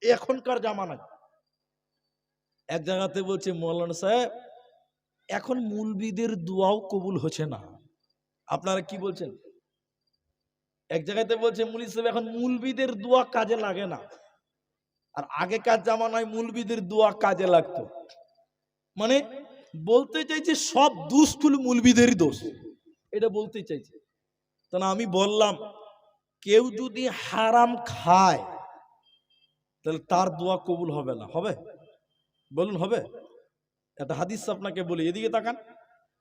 এখনকার জামানায় এক জায়গাতে বলছে মৌলানা সাহেব এখন মুলবিদের দোয়াও কবুল হচ্ছে না। আপনারা কি বলছেন? এক জায়গাতে বলছে মুলি সাহেব এখন মুলবিদের দোয়া কাজে লাগে না, আর আগেকার জামানায় মুলবিদের দোয়া কাজে লাগতো। মানে বলতে চাইছে সব দুষ্কুল মুলবিদেরই দোষ, এটা বলতে চাইছে। তা না, আমি বললাম কেউ যদি হারাম খায় তাহলে তার দোয়া কবুল হবে না। হবে? বলুন হবে? একটা হাদিস আপনাকে বলি, এদিকে তাকান।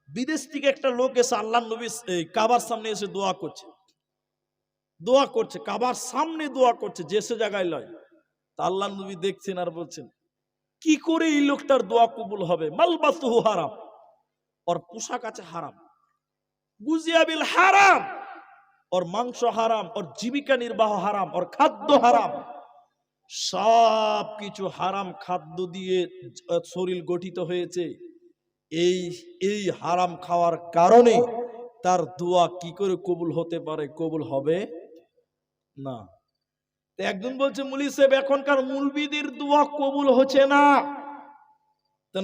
বিদেশ থেকে একটা লোক এসে আল্লাহ নবী কাবার সামনে এসে দোয়া করছে, কাবার সামনে দোয়া করছে, যে সে জায়গায় লয়। তা আল্লাহ নবী দেখছেন আর বলছেন কি করে এই লোকটার দোয়া কবুল হবে? মালবাসুহু হারাম, ওর পোশাক আছে হারাম, গুজিয়া বিল হারাম, ওর মাংস হারাম, ওর জীবিকা নির্বাহ হারাম, ওর খাদ্য হারাম, সব কিছু হারাম খাদ্য দিয়ে শরীর গঠিত হয়েছে। এই হারাম খাওয়ার কারণে তার দোয়া কি করে কবুল হতে পারে? কবুল হবে না। একজন বলছে মুলি সাহেব এখনকার মুলবিদের দোয়া কবুল হচ্ছে না।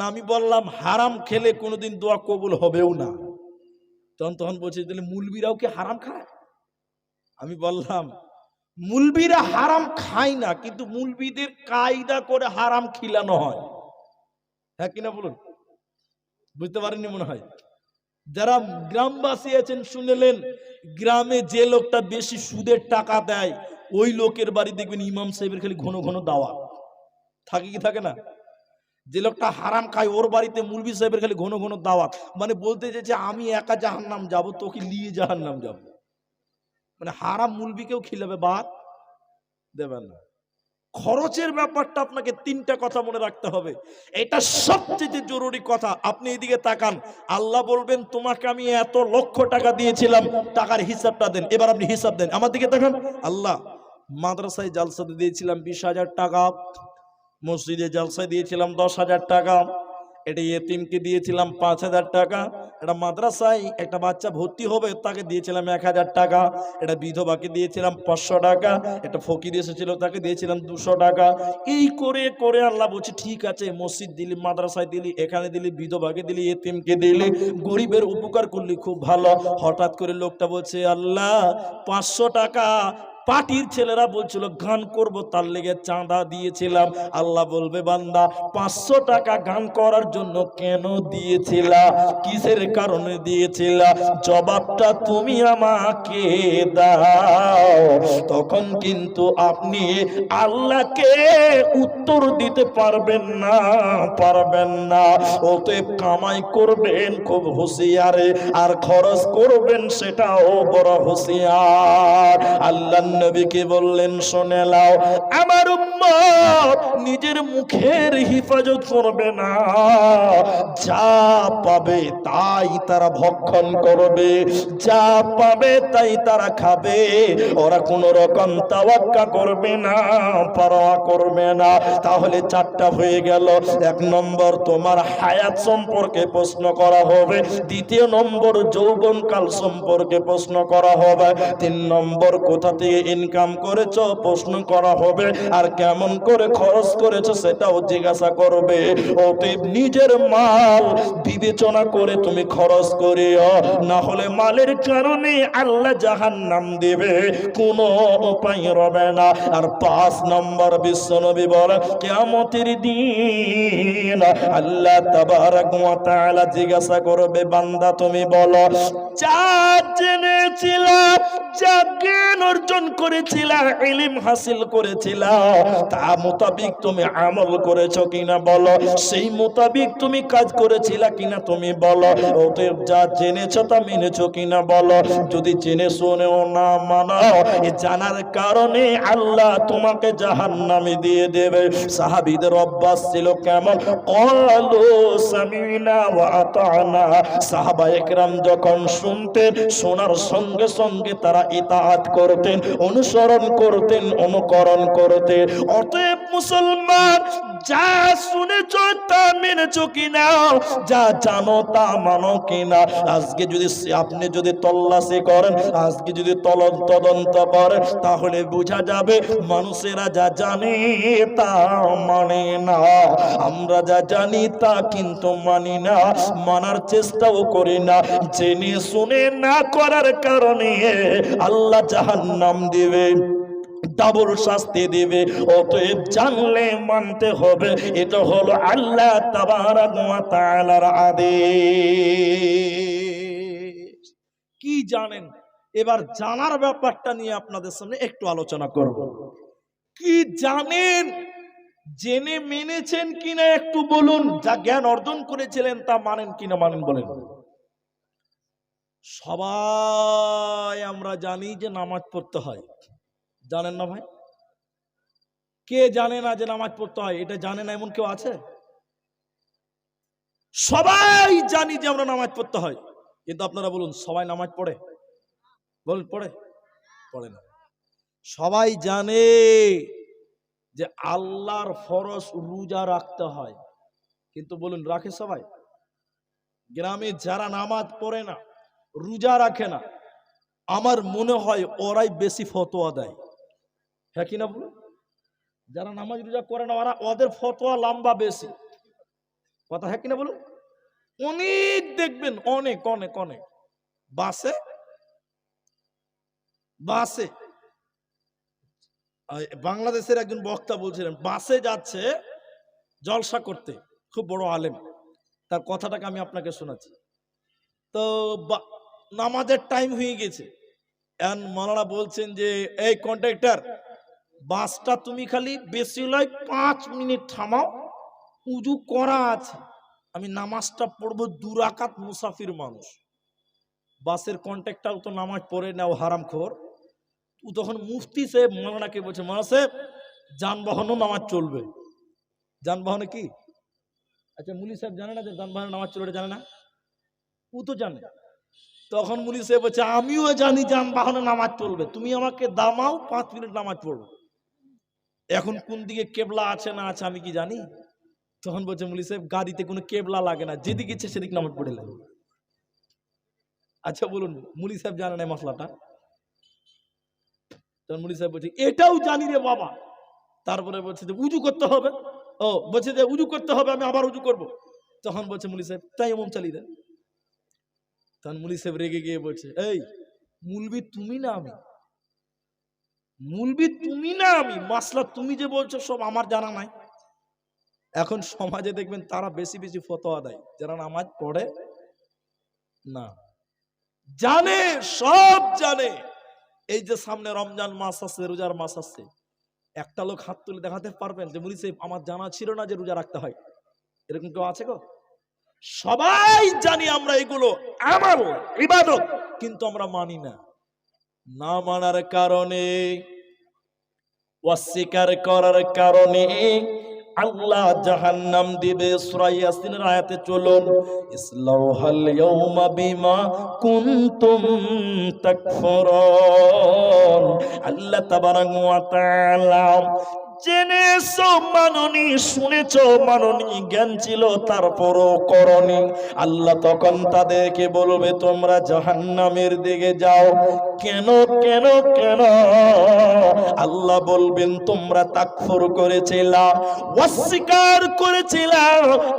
আমি বললাম হারাম খেলে কোনোদিন দোয়া কবুল হবেও না। তখন বলছে তাহলে মুলবিরাও কি হারাম খায়? আমি বললাম মুলবিরা হারাম খায় না, কিন্তু মুলবিদের কায়দা করে হারাম খিলানো হয়। হ্যাঁ কিনা বলুন? বুঝতে পারেননি মনে হয়। যারা গ্রামবাসী আছেন শুনলেন, গ্রামে যে লোকটা বেশি সুদের টাকা দেয় ওই লোকের বাড়ি দেখবেন ইমাম সাহেবের খালি ঘন ঘন দাওয়াত থাকে, কি থাকে না? যে লোকটা হারাম খায় ওর বাড়িতে মুলবি সাহেবের খালি ঘন ঘন দাওয়াত। মানে বলতে চাইছে আমি একা জাহান্নাম যাব, তোকে নিয়ে জাহান্নাম যাব। মানে হারাম মুলবিকেও খিলাবে, বাদ দেবেন না। খরচের ব্যাপারটা আপনাকে তিনটা কথা মনে রাখতে হবে, এটা সবচেয়ে জরুরি কথা। আপনি এদিকে তাকান, আল্লাহ বলবেন তোমাকে আমি এত লক্ষ টাকা দিয়েছিলাম, টাকার হিসাবটা দেন। এবার আপনি হিসাব দেন, আমার দিকে তাকান। আল্লাহ মাদ্রাসায় জালসাতে দিয়েছিলাম 20,000 টাকা, মসজিদে জালসায় দিয়েছিলাম 10,000 টাকা, এটা ইয়েতিমকে দিয়েছিলাম 5,000 টাকা, এটা মাদ্রাসায় একটা বাচ্চা ভর্তি হবে তাকে দিয়েছিলাম 1,000 টাকা, এটা বিধবাকে দিয়েছিলাম 500 টাকা, এটা ফকির এসেছিল তাকে দিয়েছিলাম 200 টাকা। এই করে করে আল্লাহ বলছে ঠিক আছে, মসজিদ দিলি, মাদ্রাসায় দিলি, এখানে দিলি, বিধবাকে দিলি, ইয়েতিমকে দিলি, গরিবের উপকার করলি, খুব ভালো। হঠাৎ করে লোকটা বলছে আল্লাহ 500 টাকা পার্টির ছেলেরা বলছিল গান করব তার লেগে চাঁদা দিয়েছিলাম। আল্লাহ বলবে বান্দা 500 টাকা গান করার জন্য কেন দিয়েছিলা, কিসের কারণে দিয়েছিলা, জবাবটা তুমি আমাকে দাও। তখন কিন্তু আপনি আল্লাহকে উত্তর দিতে পারবেন না, পারবেন না। অতএব কামাই করবেন খুব হুঁশিয়ারে, আর খরচ করবেন সেটাও বড় হুঁশিয়ার। আল্লাহ নবীকে বললেন শুনে নাও, আমার উম্মত নিজের মুখের হিফাজত করবে না, যা পাবে তাই তারা ভক্ষণ করবে, যা পাবে তাই তারা খাবে, ওরা কোন রকম তাওয়াক্কা করবে না, পরোয়া করবে না। তাহলে 4টা হয়ে গেল। 1 নম্বর তোমার হায়াত সম্পর্কে প্রশ্ন করা হবে, 2 নম্বর যৌবনকাল সম্পর্কে প্রশ্ন করা হবে, 3 নম্বর কোথা থেকে ইনকাম করেছো প্রশ্ন করা হবে, আর কেমন করে খরচ করেছো সেটাও জিজ্ঞাসা করবে। অতএব নিজের মাল বিবেচনা করে তুমি খরচ করিও, না হলে মালের কারণে আল্লাহ জাহান্নাম দেবে, কোনো উপায় রবে না। আর 5 নম্বর বিশ্বনবী বলে কিয়ামতের দিন আল্লাহ তাবারক ওয়া তাআলা জিজ্ঞাসা করবে বান্দা তুমি বলো যা জেনেছিলা, যা জ্ঞান অর্জন করেছিলা, ইলম হাসিল করেছিলা, তা মোতাবিক তুমি আমল করেছো কিনা বলো, সেই মোতাবিক তুমি কাজ করেছিলা কিনা তুমি বলো। অতএব যা জেনেছো তা মেনেছো কিনা বলো। যদি জেনে শুনেও না মানো, এই জানার কারণে আল্লাহ তোমাকে জাহান্নামে দিয়ে দেবে। সাহাবীদের অভ্যাস ছিল কেমন, ক্বালু সামিনা ওয়া আতানা, সাহাবায়ে কেরাম যখন শুনতেন, শোনার সঙ্গে সঙ্গে তারা ইতাআত করত। করতেন, অনুসরণ করতেন, অনুকরণ করতেন। অতএব মুসলমান, যা শুনেছ তা মেনেছ কিনা, যা জানো তা মানো কিনা। আজকে যদি আপনি যদি তল্লাশি করেন, আজকে যদি তদন্ত করেন, তাহলে বোঝা যাবে মানুষেরা যা জানে তা মানে না। আমরা যা জানি তা কিন্তু মানি না, মানার চেষ্টাও করি না। জেনে শুনে না করার কারণে আল্লাহ জাহান্নাম দিবে, ডাবল শাস্তি দিবে। অতএব জানলে মানতে হবে, এটা হলো আল্লাহ তাবারাক ওয়া তাআলার আদেশ। কি জানেন? এবার জানার ব্যাপারটা নিয়ে আপনাদের সামনে একটু আলোচনা করব। কি জানেন? জেনে মেনেছেন কিনা একটু বলুন। যা জ্ঞান অর্জন করেছিলেন তা মানেন কিনা মানেন বলেন। সবাই আমরা জানি যে নামাজ পড়তে হয়, জানেন না ভাই? কে জানে না যে নামাজ পড়তে হয়? এটা জানে না এমন কেউ আছে? সবাই জানি যে আমরা নামাজ পড়তে হয়, কিন্তু আপনারা বলুন, সবাই নামাজ পড়ে? বলুন, পড়ে? পড়ে না। সবাই জানে যে আল্লাহর ফরজ রোজা রাখতে হয়, কিন্তু বলুন, রাখে সবাই? গ্রামে যারা নামাজ পড়ে না, রোজা রাখে না, আমার মনে হয় ওরাই বেশি ফতোয়া দেয়। হ্যাঁ কিনা বলুন? যারা নামাজ রোজা করে না, ওদের ফতোয়া লম্বা বেশি। কথা হ্যাঁ কিনা বলুন? অনেক দেখবেন, অনেক অনেক অনেক বাসে বাসে বাংলাদেশের একজন বক্তা বলছিলেন, বাসে যাচ্ছে জলসা করতে, খুব বড় আলেম, তার কথাটাকে আমি আপনাকে শোনাচ্ছি। তো নামাজের টাইম হয়ে গেছে, মাওলানা বলছেন যে, এই কন্ট্রাক্টর, বাসটা তুমি খালি বেশি লয় 5 মিনিট থামাও, উজু করা আছে, আমি নামাজটা পড়বো 2 রাকাত, মুসাফির মানুষ। বাসের কন্ট্রাক্টর তো নামাজ পড়ে নাও, হারামখোর। ও তখন মুফতি সাহেব মাওলানাকে বলছে, মাওলানা সাহেব, যানবাহনও নামাজ চলবে। যানবাহনে কি? আচ্ছা, মুলি সাহেব জানে না যে যানবাহনে নামাজ চলবে? জানে না? ও তো জানে। তখন মুলি সাহেব বলছে, আমিও জানি যানবাহনে নামাজ চলবে, তুমি আমাকে দামাও, 5 মিনিট নামাজ পড়বো। এখন কোন দিকে কেবলা আছে না আছে আমি কি জানি? তখন বলছে মুলি সাহেব, গাড়িতে কোনো কেবলা লাগে না, যেদিকে ইচ্ছে সেদিক নামাজ পড়ে লাগে। আচ্ছা বলুন, মুলি সাহেব জানে না মশলাটা? তখন মুলি সাহেব বলছে, এটাও জানি রে বাবা। তারপরে বলছে যে উজু করতে হবে। ও বলছে যে উজু করতে হবে, আমি আবার উজু করব। তখন বলছে মুলি সাহেব, তাই এমন চালিয়ে দেন। তখন মুলি সাহেব রেগে গিয়ে বলছে, এই মুলবি তুমি না আমি, মুলবি তুমি না আমি, মাসলা তুমি যে বলছো সব আমার জানা নাই। এখন সমাজে দেখবেন তারা বেশি বেশি ফতোয়া দেয় যারা নামাজ পড়ে না। জানে, সব জানে। এই যে সামনে রমজান মাস আছে, রোজার মাস আছে, একটা লোক হাত তুলে দেখাতে পারবেন যে মুলি সাহেব আমার জানা ছিল না যে রোজা রাখতে হয়? এরকম কেউ আছে গো? সবাই জানি আমরা এগুলো আমল, ইবাদত, কিন্তু আমরা মানি না। না মানার কারণে, অস্বীকার করার কারণে আল্লাহ জাহান্নাম দিবে। সূরা ইয়াসিনের আয়াতে চলুন, ইসলাউহাল ইয়াউমা বিমা কুনতুম তাকফুরুন। আল্লাহ তাবারাক ওয়া তাআলা জেনেছো মাননি, শুনেছো মাননি, জ্ঞান ছিল তারপরও করনি, আল্লাহ তখন তাদেরকে বলবে তোমরা জাহান্নামের দিকে যাও। কেন কেন কেন? আল্লাহ বলবেন তোমরা তাকফুর করেছিলা, অস্বীকার করেছিলা,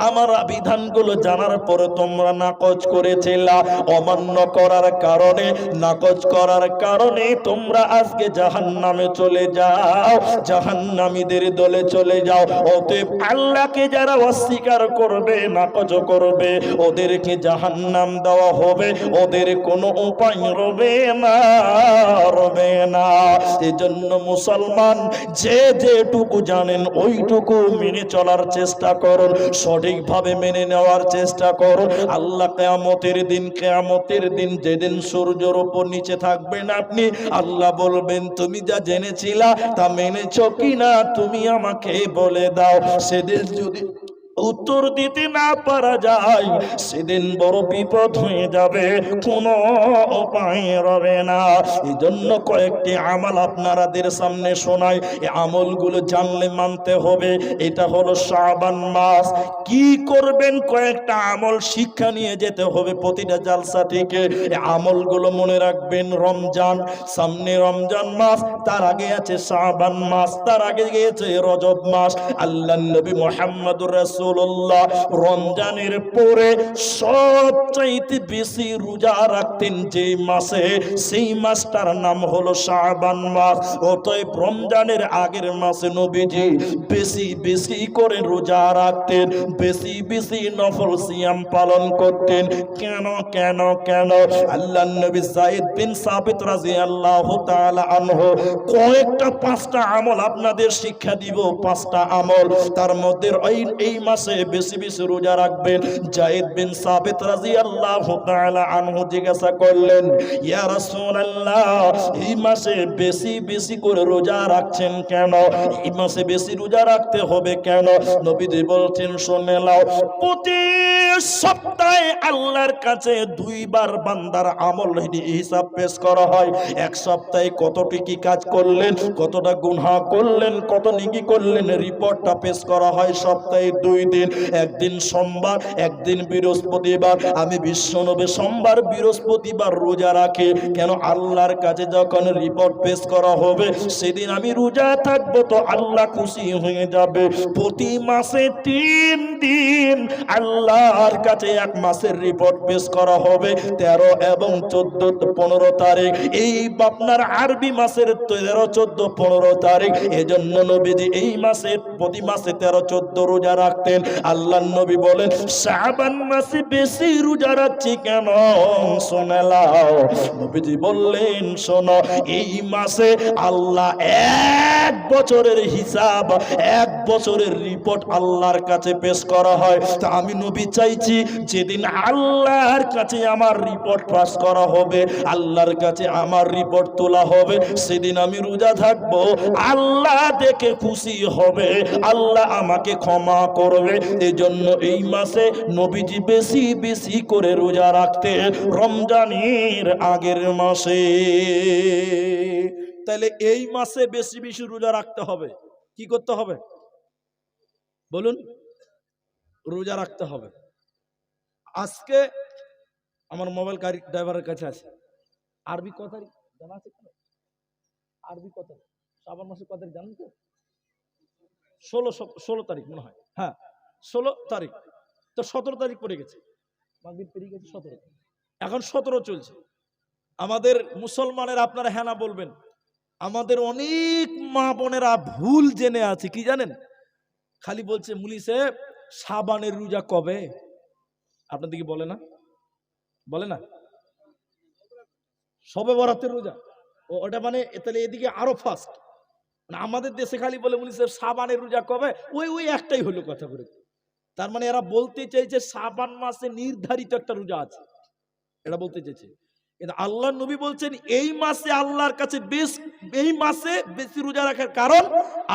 আমার বিধানগুলো জানার পরে তোমরা নাকচ করেছিলা। অমান্য করার কারণে, নাকচ করার কারণে তোমরা আজকে জাহান্নামে চলে যাও, জাহান্নামীদের দলে চলে যাও। অতএব আল্লাহকে যারা অস্বীকার করবে, নাকচ করবে, ওদেরকে জাহান্নাম দেওয়া হবে, ওদের কোনো উপায় রবে না, রবে না। এজন্য মুসলমান যে যেটুকু জানেন ওইটুকু মেনে চলার চেষ্টা করুন, সঠিকভাবে মেনে নেওয়ার চেষ্টা করুন। আল্লাহ কিয়ামতের দিন যেদিন সূর্যের উপর নিচে থাকবেন আপনি, আল্লাহ বলবেন তুমি যা জেনেছিলা তা মেনেছো কিনা তুমি আমাকে বলে দাও। সেদিন যদি উত্তর দিতে না পারা যায়, সেদিন বড় বিপদ হয়ে যাবে, কোনো উপায় রবে না। এই জন্য কয়েকটি আমল আপনাদের সামনে শোনাই, এই আমলগুলো জানলে মানতে হবে। এটা হলো শাবান মাস। কি করবেন? কয়েকটা আমল শিক্ষা নিয়ে যেতে হবে প্রতিটা জালসা থেকে। এই আমলগুলো মনে রাখবেন। রমজান, সামনে রমজান মাস, তার আগে আছে শাবান মাস, তার আগে গিয়েছে রজব মাস। আল্লাহ নবী মুহাম্মদুর রাসূলুল্লাহ রমজানের পরে সবচাইতে বেশি রোজা রাখতেন যে মাসে, সেই মাসটার নাম হলো শাবান মাস। অতএব রমজানের আগের মাসে নবীজি বেশি বেশি করে রোজা রাখতেন, বেশি বেশি নফল সিয়াম পালন করতেন। কেন কেন কেন? আল্লাহ নবী যায়েদ বিন সাবিত রাদিয়াল্লাহু তাআলা আনহু কয়েকটা 5টা আমল আপনাদের শিক্ষা দিব। 5টা আমল, তার মধ্যে এই মাসে বেশি বেশি রোজা রাখবেন। যায়েদ বিন সাবিত রাদিয়াল্লাহু তাআলা আনহু জিজ্ঞাসা করলেন, ইয়া রাসূলুল্লাহ, এই মাসে বেশি বেশি করে রোজা রাখছেন কেন? এই মাসে বেশি রোজা রাখতে হবে কেন? নবীজি বলছেন, শুনে নাও, প্রতি সপ্তাহে আল্লাহর কাছে 2 বার বান্দার আমল হিসাব পেশ করা হয়। এক সপ্তাহে কতটি কি কাজ করলেন, কতটা গুনাহ করলেন, কত নেকি করলেন, রিপোর্টটা পেশ করা হয় সপ্তাহে 2 দিন। একদিন সোমবার, একদিন বৃহস্পতিবার। আমি বিশ্বনবী সোমবার বৃহস্পতিবার রোজা রাখি। কেন? আল্লাহর কাছে যখন রিপোর্ট পেশ করা হবে সেদিন আমি রোজা থাকবো, তো আল্লাহ খুশি হয়ে যাবে। প্রতি মাসে 3 দিন আল্লাহর কাছে এক মাসের রিপোর্ট পেশ করা হবে, 13 এবং 14 15 তারিখ। এই আপনার আরবি মাসের 13 14 15 তারিখ। এজন্য নবীজি এই মাসে প্রতি মাসে 13 14 রোজা রাখতেন। আল্লাহর নবী বলেন, শাবান মাসে বেশি রোজা রাখছি কেন? শুনে নাও। নবীজি বললেন, শোনো, এই মাসে আল্লাহ 1 বছরের হিসাব, 1 বছরের রিপোর্ট আল্লাহর কাছে পেশ করা হয়। তা আমি নবী চাইছি যেদিন আল্লাহর কাছে আমার রিপোর্ট পাস করা হবে, আল্লাহর কাছে আমার রিপোর্ট তোলা হবে, সেদিন আমি রোজা থাকবো। আল্লাহ দেখে খুশি হবে, আল্লাহ আমাকে ক্ষমা করবে। এজন্য এই মাসে নবীজি বেশি বেশি করে রোজা রাখতে, রমজানের আগের মাসে। তাহলে এই মাসে বেশি বেশি রোজা রাখতে হবে। কি করতে হবে বলুন? রোজা রাখতে হবে। আজকে আমার মোবাইল গাড়ি ড্রাইভারের কাছে আছে, আরবি কত তারিখ জানা আছে? আরবি কত শ্রাবণ মাসে কত তারিখ জানেন তো? 16 তারিখ মনে হয়। হ্যাঁ, 16 তারিখ। তো 17 তারিখ পড়ে গেছে, মাগরিব পেরিয়ে গেছে 17। এখন 17 চলছে। আমাদের মুসলমানের, আপনারা হ্যাঁ না বলবেন, আমাদের অনেক মা বোনেরা ভুল জেনে আছে। কি জানেন? খালি বলছে, মুলি সাহেব শাবানের রোজা কবে? আপনাদের কি বলে না? বলে না? শবে বরাতের রোজা, ওটা মানে তাহলে এদিকে আরো ফাস্ট। মানে আমাদের দেশে খালি বলে, মুলি সাহেব শাবানের রোজা কবে? ওই একটাই হলো কথা বলে। তার মানে এরা বলতে চাইছে শাবান মাসে নির্ধারিত একটা রোজা আছে, এটা বলতে চাইছে। কিন্তু আল্লাহ নবী বলছেন এই মাসে আল্লাহর কাছে এই মাসে বেশি রোজা রাখার কারণ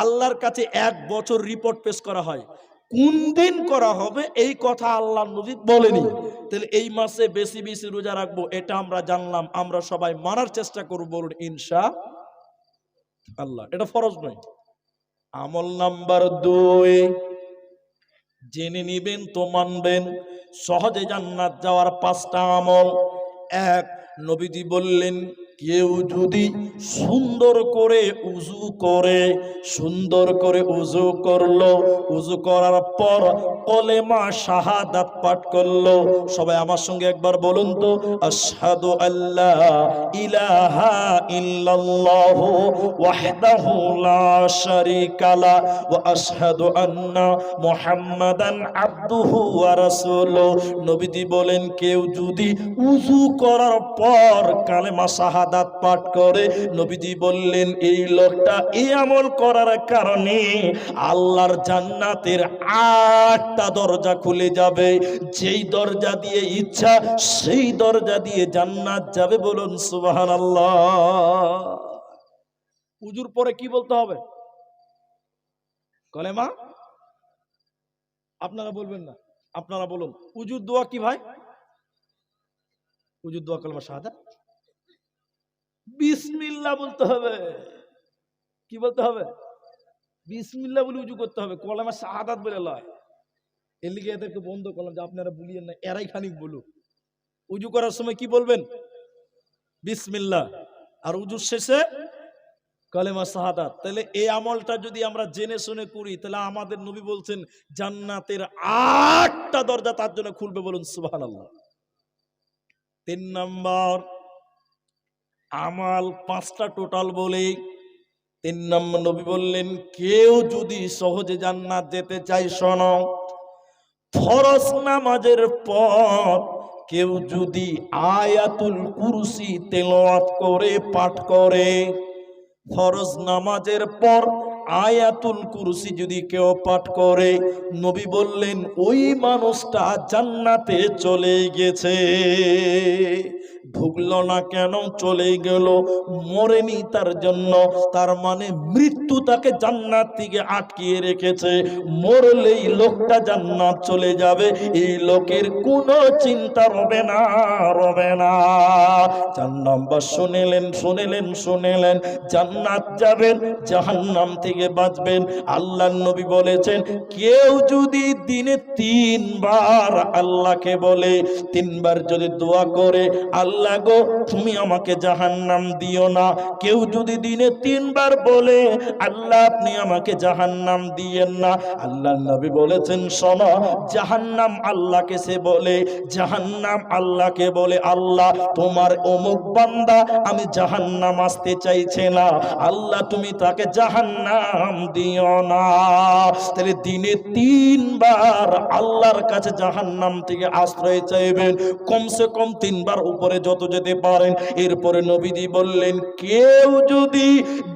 আল্লাহর কাছে 1 বছর রিপোর্ট পেশ করা হয়। কোন দিন করা হবে এই কথা আল্লাহ নবী বলেনি। তাহলে এই মাসে বেশি বেশি রোজা রাখবো, এটা আমরা জানলাম। আমরা সবাই মানার চেষ্টা করব, বলুন ইনশাআল্লাহ। এটা ফরজ নয়। আমল নাম্বার 2 জেনে নিবেন তো মানবেন। সহজে জান্নাত যাওয়ার 5টা আমল। 1, নবীজি বললেন, কেউ যদি সুন্দর করে উযু করে, সুন্দর করে উযু করলো, উযু করার পর কলেমা শাহাদাত পাঠ করলো। সবাই আমার সঙ্গে একবার বলুন তো, আশহাদু আল্লা ইলাহা ইল্লাল্লাহু ওয়াহদাহু লা শারীকা লা ওয়া আশহাদু আন্না মুহাম্মাদান আবদুহু ওয়া রাসূলুহু। নবীজি বলেন, কেউ যদি উযু করার পর কালেমা শাহাদাত পাঠ করে, নবীজি বললেন এই লোকটা এই আমল করার কারণে আল্লাহর জান্নাতের 8টা দরজা খুলে যাবে। যেই দরজা দিয়ে ইচ্ছা সেই দরজা দিয়ে জান্নাত যাবে। বলুন সুবহানাল্লাহ। উযুর পরে কি বলতে হবে? কলেমা। আপনারা বলবেন না, আপনারা বলুন উজুর দোয়া কি ভাই? উজুর দোয়া কালেমা শাহাদাত বিসমিল্লাহ বলতে হবে। কি বলতে হবে? বিসমিল্লাহ বলে উজু করতে হবে, কলেমা শাহাদাত বলে লয়। এর লিগে এদেরকে বন্ধ করলাম যে আপনারা বলিয়েন না, এরাই খানিক বলুক। উজু করার সময় কি বলবেন? বিসমিল্লাহ। আর উজুর শেষে কালেমা শাহাদাত। তাহলে এই আমলটা যদি আমরা জেনে শুনে করি, তাহলে আমাদের নবী বলছেন জান্নাতের 8টা দরজা তার জন্য খুলবে, বলুন সুবহানাল্লাহ। 3 নম্বর আমাল 5টা টোটাল বলে 3 নম্বর নবী বললেন কেউ যদি সহজে জান্নাত যেতে চায়, শোনো, ফরজ নামাজের পর কেউ যদি আয়াতুল কুরসি তেলাওয়াত করে পাঠ করে, ফরজ নামাজের পর আয়াতুল কুরসি যদি কেউ পাঠ করে, নবী বললেন ওই মানুষটা জান্নাতে চলে গেছে। ঢুকলো না কেন? চলে গেল, মরেনি তার জন্য। তার মানে মৃত্যু তাকে জান্নাত থেকে আটকিয়ে রেখেছে। মরলেই লোকটা জান্নাত চলে যাবে, এই লোকের কোনো চিন্তা রবে না, রবে না। 4 নম্বর শুনেলেন জান্নাত যাবেন, জাহান্নাম থেকে বাঁচবেন। আল্লাহর নবী বলেছেন কেউ যদি দিনে 3 বার আল্লাহকে বলে, 3 বার যদি দোয়া করে, আল্লাহ গো তুমি আমাকে জাহান্নাম দিও না। কেউ যদি দিনে 3 বার বলে, আল্লাহ আপনি আমাকে জাহান্নাম দিয়েন না, আল্লাহর নবী বলেছেন শোনো, জাহান্নাম আল্লাহকে সে বলে, জাহান্নাম আল্লাহকে বলে আল্লাহ তোমার অমুক বান্দা আমি জাহান্নাম আসতে চাইছে না, আল্লাহ তুমি তাকে জাহান্নাম দিও না। তাহলে দিনে 3 বার আল্লাহর কাছে জাহান্নাম থেকে আশ্রয় চাইবেন, কমসে কম 3 বার, উপরে যত যেতে পারেন। এরপরে নবীজি বললেন কেউ যদি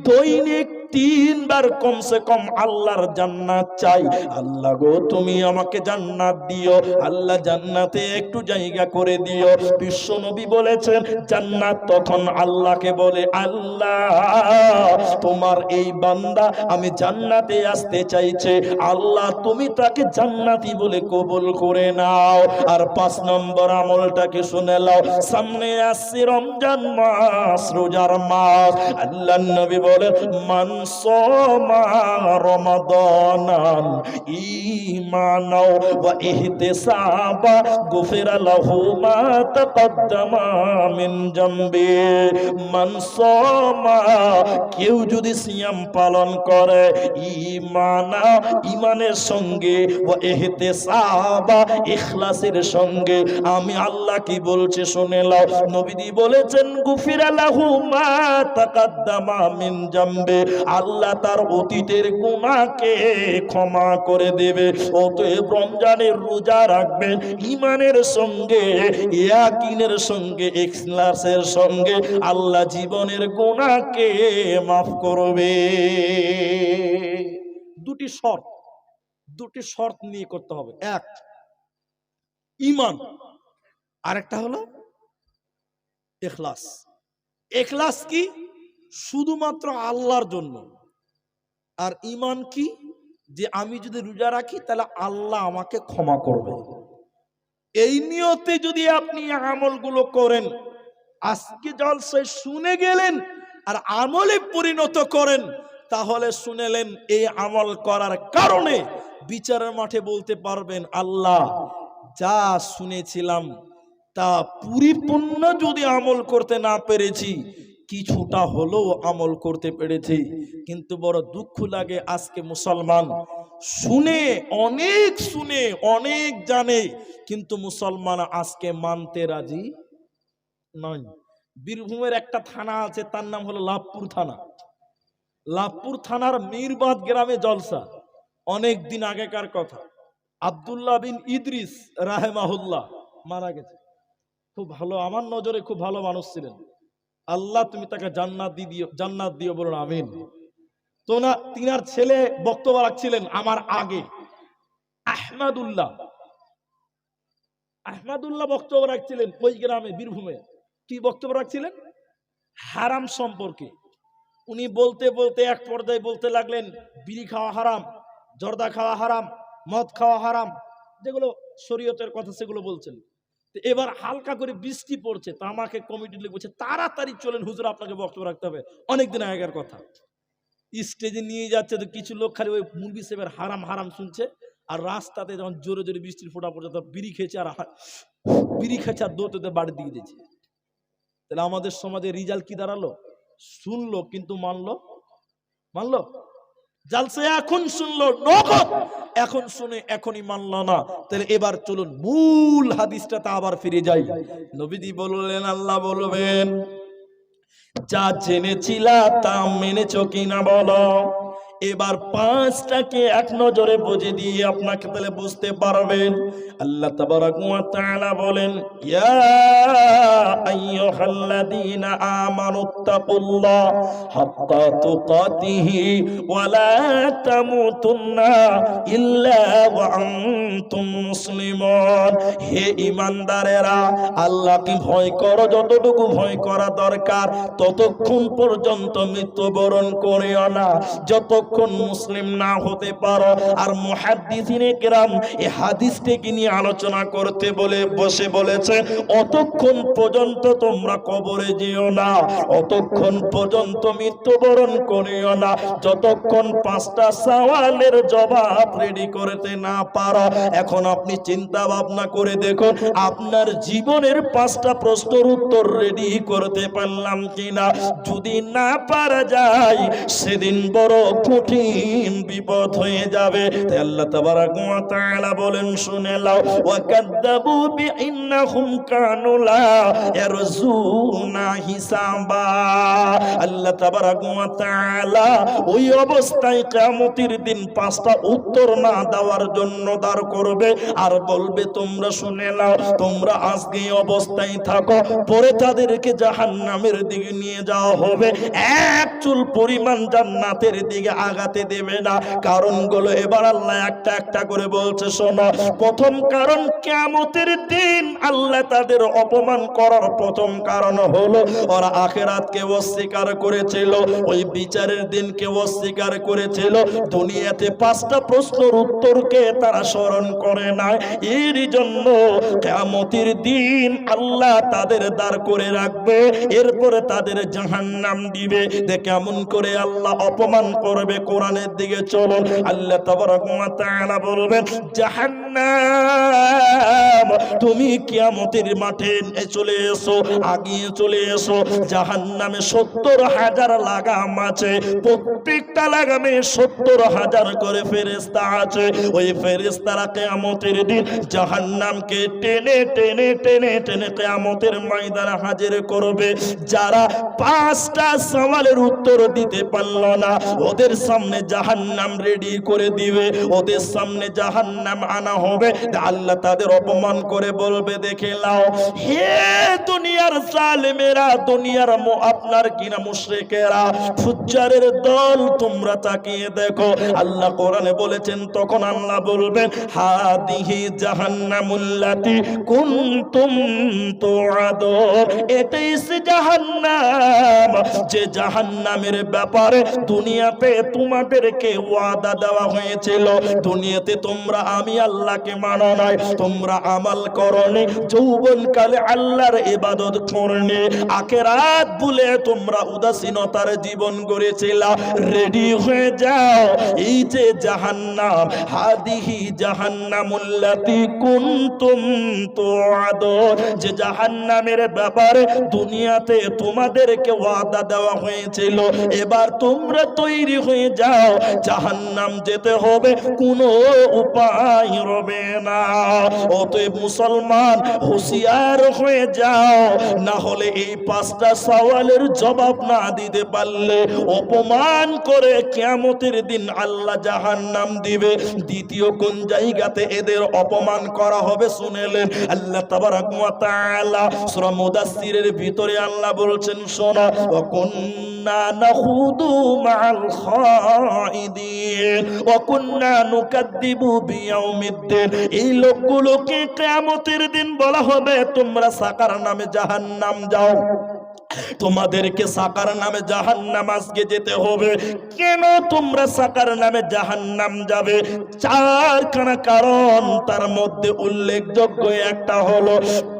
দৈনিক 3 বার কমসে কম আল্লাহর জান্নাত চাই, আল্লাহ গো তুমি আমাকে জান্নাত দিও, আল্লাহ জান্নাতে একটু জায়গা করে দিও। বিশ্ব নবী বলেছেন জান্নাত তখন আল্লাহকে বলে আল্লাহ তোমার এই বান্দা আমি জান্নাতে আসতে চাইছে, আল্লাহ তুমি তাকে জান্নাতি বলে কবুল করে নাও। আর 5 নম্বর আমলটাকে শুনে নাও, সামনে আসছে রমজান মাস, রোজার মাস। আল্লাহর নবী বলেন মান সামা রমাদানান ঈমানাও ওয়া ইহতিসাবা গুফিরা লাহু মা তাকদ্দামা মিন জামবি। মান সামা, কেউ যদি সিয়াম পালন করে, ঈমানা, ঈমানের সঙ্গে, ওয়া ইহতিসাবা, ইখলাসের সঙ্গে, আমি আল্লাহ কি বলছে শুনে নাও। নবীজি বলেছেন গুফিরা লাহু মা তাকদ্দামা মিন জামবি, আল্লাহ তার অতীতের গুনাহকে ক্ষমা করে দেবে। অতএব রমজানের রোজা রাখবেন ঈমানের সঙ্গে, ইয়াকিনের সঙ্গে, ইখলাসের সঙ্গে, আল্লাহ জীবনের গুনাহকে মাফ করবে। দুটি শর্ত নিয়ে করতে হবে, এক ঈমান, আরেকটা হলো ইখলাস। ইখলাস কি? শুধুমাত্র আল্লাহর জন্য। আর ঈমান কি? যে আমি যদি রোজা রাখি তাহলে আল্লাহ আমাকে ক্ষমা করবে। এই নিয়তে যদি আপনি আমলগুলো করেন, আজকে জলসায় শুনে গেলেন আর আমলে পরিণত করেন, তাহলে শুনেলেন এই আমল করার কারণে বিচারের মাঠে বলতে পারবেন আল্লাহ যা শুনেছিলাম তা পরিপূর্ণ যদি আমল করতে না পেরেছি, কিছুটা হলেও আমল করতে পেরেছি। কিন্তু বড় দুঃখ লাগে আজকে মুসলমান শুনে অনেক জানে, কিন্তু মুসলমান আজকে মানতে রাজি নয়। বীরভূমের একটা থানা আছে, তার নাম হলো লাভপুর থানা। লাভপুর থানার মিরবাদ গ্রামে জলসা, অনেক দিন আগেকার কথা। আব্দুল্লাহ বিন ইদ্রিস রাহেমাহুল্লাহ মারা গেছে। খুব ভালো, আমার নজরে খুব ভালো মানুষ ছিলেন। আল্লাহ তুমি তাকে জান্নাত দিও বলুন আমিন। তো না, তিনার ছেলে বক্তব্য রাখছিলেন আমার আগে, আহমদুল্লাহ বক্তব্য রাখছিলেন ওই গ্রামে বীরভূমে। কি বক্তব্য রাখছিলেন? হারাম সম্পর্কে। উনি বলতে বলতে এক পর্যায়ে বলতে লাগলেন বিড়ি খাওয়া হারাম, জর্দা খাওয়া হারাম, মদ খাওয়া হারাম, যেগুলো শরীয়তের কথা সেগুলো বলছেন। তো এবার হালকা করে বৃষ্টি পড়ছে, তা আমাকে কমিটির লোক বলছে তাড়াতাড়ি চলেন হুজুর, আপনাকে বক্তব্য রাখতে হবে, অনেকদিন আগের কথা। স্টেজে নিয়ে যাচ্ছে তো কিছু লোক খালি ওই মুরগি সাহেবের হারাম হারাম শুনছে, আর রাস্তাতে যখন জোরে জোরে বৃষ্টির ফোঁটা পড়ছে তখন বিড়ি খেয়েছে আর বিড়ি খেয়েছে আর দৌড়তে বাড়ি দিয়ে দিয়েছে। তাহলে আমাদের সমাজে রিজাল্ট কি দাঁড়ালো? শুনলো কিন্তু মানলো? মানলো? জালসা এখন শুনলো নগদ, এখন শুনে এখনই মানলো না। তাহলে এবার চলুন মূল হাদিসটাতে আবার ফিরে যাই। নবীজি বললেন, আল্লাহ বলবেন, যা জেনেছিলা তা মেনেছো কিনা বলো। এবার পাঁচটাকে এক নজরে বুঝে দিয়ে আপনাকে তাহলে বুঝতে পারবেন। আল্লাহ তাবারাক ওয়া তাআলা বলেন, ইয়া আইয়ুহাল্লাযীনা আমানুত্তাকুল্লাহ হাক্কা তুকাতিহি ওয়া লা তামুতুন্না ইল্লা ওয়া আনতুম মুসলিমুন। হে ঈমানদারেরা, আল্লাহকে ভয় করো যতটুকু ভয় করা দরকার, ততক্ষণ পর্যন্ত মৃত্যুবরণ করিও না যতক্ষণ মুসলিম না হতে পারো। আর মুহাদ্দিসিনে কেরাম এই হাদিসটাকে নিয়ে আলোচনা করতে বলে বসে বলেছে, অতক্ষণ পর্যন্ত তোমরা কবরে যেও না, অতক্ষণ পর্যন্ত মৃত্যুবরণ করিও না যতক্ষণ পাঁচটা সওয়ালের জবাব রেডি করতে না পারো। এখন আপনি চিন্তা ভাবনা করে দেখুন, আপনার জীবনের পাঁচটা প্রশ্নের উত্তর রেডি করতে পারলাম কিনা। যদি না পারা যায় সেদিন বড় কঠিন বিপদ হয়ে যাবে। তাই আল্লাহ তাবারাক ওয়া তাআলা বলেন, শুনে নাও, ওয়া কাযাবু বিইন্নাহুম কানু লা ইয়ারজুনা হিসাবা। আল্লাহ তাবারাক ওয়া তাআলা ওই অবস্থায় কিয়ামতের দিন পাঁচটা উত্তর না দেওয়ার জন্য দাঁড় করবে আর বলবে, তোমরা শুনে নাও, তোমরা আজকে এই অবস্থায় থাকো, পরে তাদেরকে জাহান্নামের দিকে নিয়ে যাওয়া হবে, এক চুল পরিমাণ জান্নাতের দিকে আগাতে দেবে না। কারণগুলো এবার আল্লাহ একটা একটা করে বলছে, শোনো। প্রথম কারণ, কিয়ামতের দিন আল্লাহ তাদের অপমান করার প্রথম কারণ হলো ওরা আখিরাতকে অস্বীকার করেছিল, ওই বিচারের দিনকে অস্বীকার করেছিল। দুনিয়াতে পাঁচটা প্রশ্নের উত্তরকে তারা স্মরণ করে না, এর জন্য কিয়ামতের দিন আল্লাহ তাদের দাঁড় করে রাখবে, এরপরে তাদের জাহান্নাম দিবে। কেমন করে আল্লাহ অপমান করবে, কোরআনের দিকে চলুন। আল্লাহ তাবারাক ওয়া তাআলা বলবেন, জাহান্নাম তুমি কিয়ামতের মাঠে চলে এসো, আগিয়ে চলে এসো। জাহান্নামে ৭০,০০০ লাগাম আছে, প্রত্যেকটা লাগামে ৭০,০০০ করে ফেরেশতা আছে। ওই ফেরেশতারা কিয়ামতের দিন জাহান্নামকে টেনে টেনে টেনে টেনে কিয়ামতের ময়দানে হাজির করবে। যারা পাঁচটা সওয়ালের উত্তর দিতে পারল না, ওদের সামনে জাহান্নাম রেডি করে দিবে, ওদের সামনে জাহান্নাম আনা হবে। আল্লাহ তাদের অপমান করে বলবে, দেখে নাও হে দুনিয়ার জালেমেরা, দুনিয়ার আপনার কিনা মুশরিকেরা, ফুজ্জারের দল, তোমরা তাকিয়ে দেখো। আল্লাহ কোরআনে বলেছেন, তখন আল্লাহ বলবেন, হাদিহি জাহান্নামুল্লাতি কুনতুম তুআদুন। এটাই সে জাহান্নাম যে জাহান্নামের ব্যাপারে দুনিয়াতে তোমাদেরকে ওয়াদা দেওয়া হয়েছিল। দুনিয়াতে তোমরা আমি আল্লাহকে মানো নাই, তোমরা আমাল করনি, যৌবনকালে আল্লাহর ইবাদত করনি, আখিরাত ভুলে তোমরা উদাসীনতার জীবন গড়েছিলা। রেডি হয়ে যাও, এই যে জাহান্নাম, হাদিহি জাহান্নামুল্লাতি কুনতুম তুআদুন, যে জাহান্নামের ব্যাপারে দুনিয়াতে তোমাদেরকে ওয়াদা দেওয়া হয়েছিল, এবার তোমরা তৈরি হয়ে যাও, জাহান্নাম যেতে হবে, কোনো উপায় রবে না। অতএব মুসলমান হুঁশিয়ার হয়ে যাও, না হলে এই পাঁচটা সওয়ালের জবাব না দিতে পারলে অপমান করে কিয়ামতের দিন আল্লাহ জাহান্নাম দিবে। দ্বিতীয় কোন জায়গাতে এদের অপমান করা হবে শুনেলেন আল্লাহ তাবারাক ওয়া তাআলা সূরা মুদাসসিরের ভিতরে আল্লাহ বলছেন, শোনো, ওয়া কুন্না নাখুদু মাআল খাইদিন ওয়া কুন্না নুকাদ্দিবু বিয়াউমিদ্দিন। এই লোকগুলোকে কিয়ামতের দিন বলা হবে, তোমরা সাকার নামে জাহান্নাম যাও। তোমাদেরকে সাকার নামে জাহান্নাম আজকে যেতে হবে। কেন তোমরা সাকার নামে জাহান্নাম যাবে? চারখানা কারণ, তার মধ্যে উল্লেখযোগ্য একটা হলো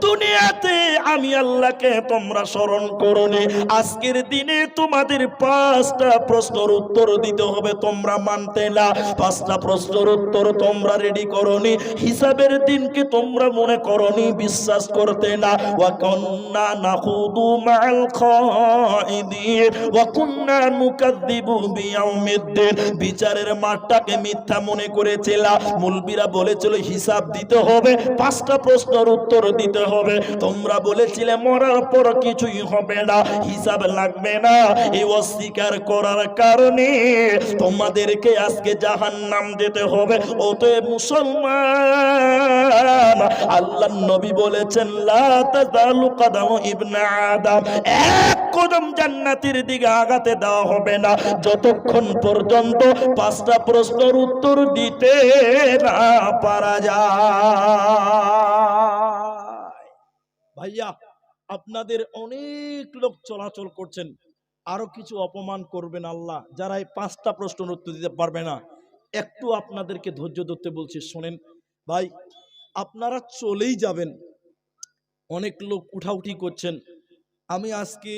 দুনিয়াতে আমি আল্লাহকে তোমরা স্মরণ করোনি। আজকের দিনে তোমাদের 5টা প্রশ্নের উত্তর দিতে হবে, তোমরা মানতে না। 5টা প্রশ্নের উত্তর তোমরা রেডি করোনি, হিসাবের দিনকে তোমরা মনে করোনি, বিশ্বাস করতে না। ওয়া কুন্না নাখুদু মাআল খাইদিন ওয়া কুন্না নুকাযযিবু বিয়াউমিদ্দিন। বিচারের মাঠটাকে মিথ্যা মনে করেছিলা। মুলবিরা বলেছিল হিসাব দিতে হবে, 5টা প্রশ্নের উত্তর দিতে হবে। তোমরা বলেছিলে মরার পর কিছুই হবে না, হিসাব লাগবে না। এই অস্বীকার করার কারণে তোমাদেরকে আজকে জাহান্নাম যেতে হবে। অতএব মুসলমান, আল্লাহর নবী বলেছেন লা তাযালু কাদামু ইবনে আদম, এক কদম জান্নাতের দিকে আগাতে দেওয়া হবে না যতক্ষণ পর্যন্ত 5টা প্রশ্নের উত্তর দিতে না পারা যায়। ভাইয়া, আপনাদের অনেক লোক চলাচল করছেন, আরো কিছু অপমান করবেন আল্লাহ, যারা এই 5টা প্রশ্নের উত্তর দিতে পারবে না। একটু আপনাদেরকে ধৈর্য ধরতে বলছি, শোনেন ভাই। আপনারা চলেই যাবেন, অনেক লোক উঠাউঠি করছেন। আমি আজকে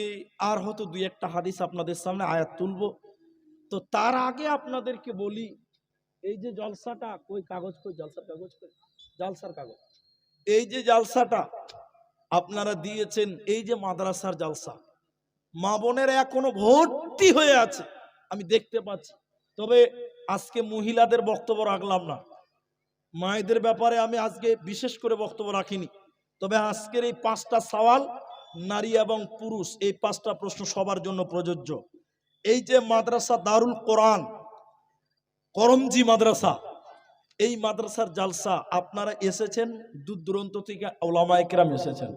আর হয়তো 2-1টা হাদিস আপনাদের সামনে আয়াত তুলব। তো তার আগে আপনাদেরকে বলি, এই যে জলসাটা, কই কাগজ, কই জলসার কাগজ, কই জলসার কাগজ, এই যে জলসাটা আপনারা দিয়েছেন, এই যে মাদ্রাসার জলসা, মা বোনেরা এখনো ভর্তি হয়ে আছে, আমি দেখতে পাচ্ছি। তবে আজকে মহিলাদের বক্তব্য রাখলাম না, মায়েদের ব্যাপারে আমি আজকে বিশেষ করে বক্তব্য রাখিনি। তবে আজকের এই 5টা সওয়াল, নারী এবং পুরুষ, এই 5টা প্রশ্ন সবার জন্য প্রযোজ্য। এই যে মাদ্রাসা দারুল কোরআন করমজি মাদ্রাসা, এই মাদ্রাসার জালসা আপনারা এসেছেন, দূর দূরান্ত থেকে উলামায়ে কেরাম এসেছেন।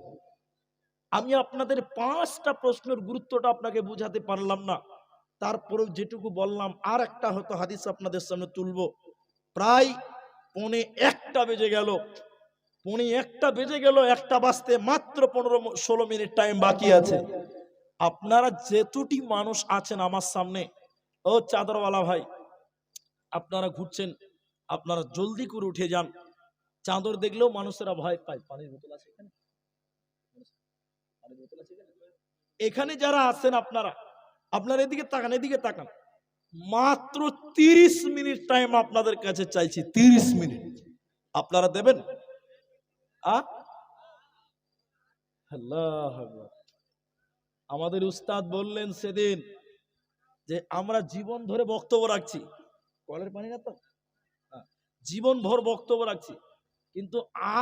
আমি আপনাদের 5টা প্রশ্নের গুরুত্বটা আপনাকে বুঝাতে পারলাম না, তারপরেও যেটুকু বললাম, আর একটা হয়তো হাদিস আপনাদের সামনে তুলব। প্রায় 1:45 বেজে গেল, 1:45 বেজে গেল, 1টা বাজতে মাত্র 15-16 মিনিট টাইম বাকি আছে। আপনারা যেতুটি মানুষ আছেন আমার সামনে, ও চাদরওয়ালা ভাই, আপনারা ঘুরছেন, আপনারা জলদি করে উঠে যান। চাদর দেখলেও মানুষেরা ভয় পায়। পানির বোতল আছে এখানে, এখানে যারা আছেন আপনারা, আপনারা এদিকে তাকান, এদিকে তাকান। মাত্র 30 মিনিট টাইম আপনাদের কাছে চাইছি, 30 মিনিট আপনারা দেবেন? আল্লাহু আকবার। আমাদের উস্তাদ বললেন সেদিন যে আমরা জীবন ধরে বক্তব্য রাখছি, কলের পানি না তো, জীবন ভর বক্তব্য রাখছি, কিন্তু আজ